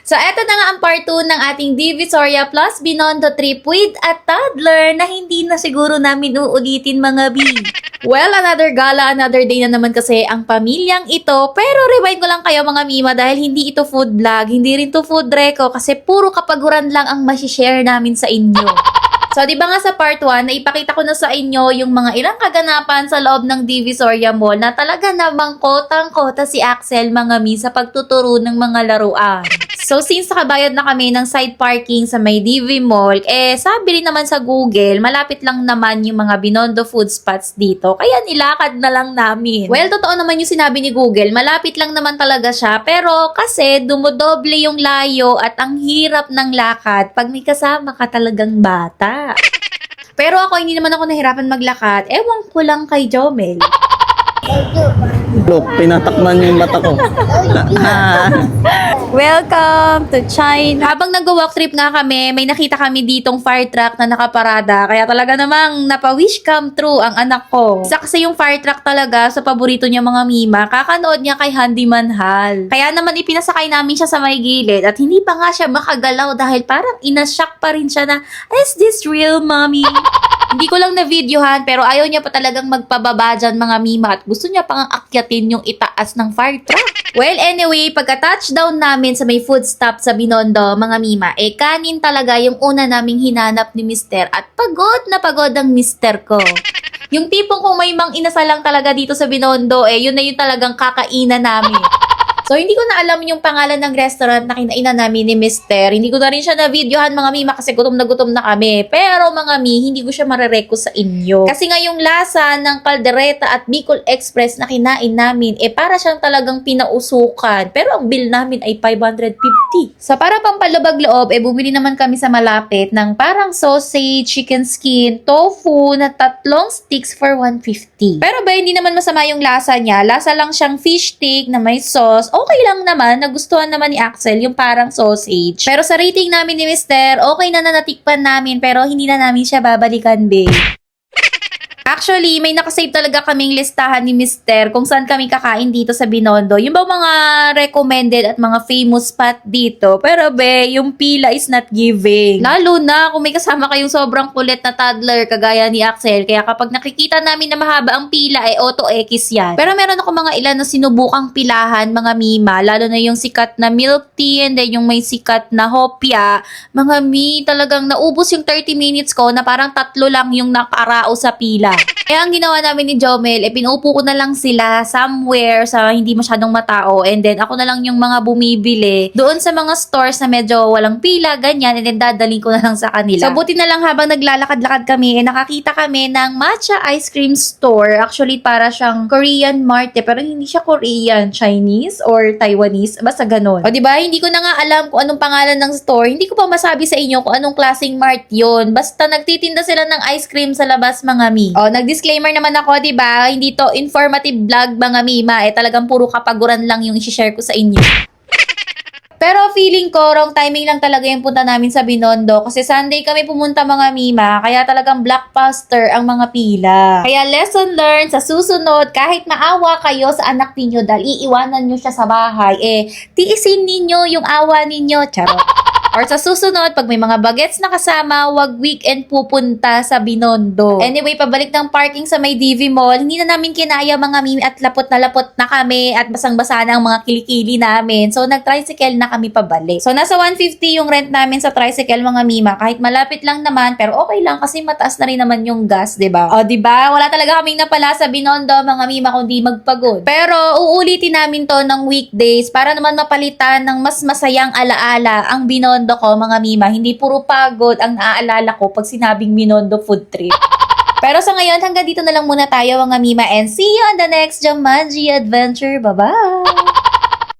So, eto na nga ang part 2 ng ating Divisoria plus Binondo trip with a toddler na hindi na siguro namin uulitin mga B. Well, another gala, another day na naman kasi ang pamilyang ito. Pero rewind ko lang kayo mga Mima dahil hindi ito food vlog, hindi rin to food reco kasi puro kapaguran lang ang masishare namin sa inyo. So, di ba nga sa part 1, naipakita ko na sa inyo yung mga ilang kaganapan sa loob ng Divisoria Mall na talaga namang kotang-kota si Axel mga Mi sa pagtuturo ng mga laruan. So, since nakabayad na kami ng side parking sa may Divi Mall, sabi rin naman sa Google, malapit lang naman yung mga Binondo food spots dito. Kaya nilakad na lang namin. Well, totoo naman yung sinabi ni Google, malapit lang naman talaga siya. Pero kasi dumodoble yung layo at ang hirap ng lakad pag may kasama ka talagang bata. Pero ako, hindi naman ako nahirapan maglakad. Ewan ko lang kay Jomel. Look, pinatakman yung mata ko. Welcome to China. Habang nag-walk trip nga kami, may nakita kami ditong fire truck na nakaparada. Kaya talaga namang napa-wish come true ang anak ko. Isa kasi yung fire truck talaga sa paborito niya mga Mima. Kakanood niya kay Handyman Hal. Kaya naman ipinasakay namin siya sa may gilid at hindi pa nga siya makagalaw dahil parang inashock pa rin siya na, is this real, mommy? Hindi ko lang na-videohan pero ayaw niya pa talagang magpababa dyan mga Mima at gusto niya pang akyatin yung itaas ng fire truck. Well, anyway, pagka-touchdown namin sa may food stop sa Binondo, mga Mima, kanin talaga yung una naming hinanap ni Mister at pagod na pagod ang Mister ko. Yung tipong kung may mang inasal lang talaga dito sa Binondo, yun na yung talagang kakainan namin. So, hindi ko na alam yung pangalan ng restaurant na kinainan namin ni Mister. Hindi ko na rin siya na-videohan mga Mima kasi gutom na kami. Pero mga Mi, hindi ko siya marereko sa inyo. Kasi nga yung lasa ng Caldereta at Bicol Express na kinain namin, para siyang talagang pinausukan. Pero ang bill namin ay 550. So, para pampalubag loob, bumili naman kami sa malapit ng parang sausage, chicken skin, tofu na 3 sticks for 150. Pero ba, hindi naman masama yung lasa niya. Lasa lang siyang fish stick na may sauce. Okay lang naman, nagustuhan naman ni Axel yung parang sausage. Pero sa rating namin ni Mister, okay na natikpan namin pero hindi na namin siya babalikan, babe. Actually, may nakasave talaga kaming listahan ni Mister kung saan kami kakain dito sa Binondo. Yung ba mga recommended at mga famous spot dito. Pero be, yung pila is not giving. Lalo na kung may kasama kayong sobrang kulit na toddler kagaya ni Axel. Kaya kapag nakikita namin na mahaba ang pila, auto X yan. Pero meron ako mga ilan na sinubukang pilahan, mga Mima. Lalo na yung sikat na milk tea and then yung may sikat na hopya. Mga Mi, talagang naubos yung 30 minutes ko na parang 3 lang yung nakarao sa pila. Kaya ang ginawa namin ni Jomel, pinuupo ko na lang sila somewhere sa hindi masyadong matao and then ako na lang yung mga bumibili doon sa mga stores na medyo walang pila, ganyan, and then dadaling ko na lang sa kanila. So buti na lang habang naglalakad-lakad kami, nakakita kami ng matcha ice cream store. Actually, para siyang Korean mart pero hindi siya Korean, Chinese or Taiwanese, basta ganun. O diba, hindi ko na nga alam kung anong pangalan ng store, hindi ko pa masabi sa inyo kung anong klaseng mart yon. Basta nagtitinda sila ng ice cream sa labas mga Mi. O, nag-disclaimer naman ako, diba? Hindi to informative vlog, mga Mima. Talagang puro kapaguran lang yung i-share ko sa inyo. Pero feeling ko, wrong timing lang talaga yung punta namin sa Binondo. Kasi Sunday kami pumunta, mga Mima. Kaya talagang blockbuster ang mga pila. Kaya lesson learned, sa susunod, kahit maawa kayo sa anak ninyo dahil iiwanan nyo siya sa bahay, tiisin ninyo yung awa ninyo. Charot. Or sa susunod, pag may mga bagets na kasama, wag weekend pupunta sa Binondo. Anyway, pabalik ng parking sa may Divi Mall, hindi na namin kinaya mga Mimi at lapot na kami at basang-basa na ang mga kilikili namin. So, nag-tricycle na kami pabalik. So, nasa 150 yung rent namin sa tricycle mga Mima. Kahit malapit lang naman, pero okay lang kasi mataas na rin naman yung gas, diba? O, diba? Wala talaga kaming napala sa Binondo mga Mima kundi magpagod. Pero, uulitin namin to ng weekdays para naman mapalitan ng mas masayang alaala ang Binondo ko, mga Mima. Hindi puro pagod ang naaalala ko pag sinabing Binondo food trip. Pero sa ngayon, hanggang dito na lang muna tayo, mga Mima, and see you on the next Jumanji adventure. Bye-bye!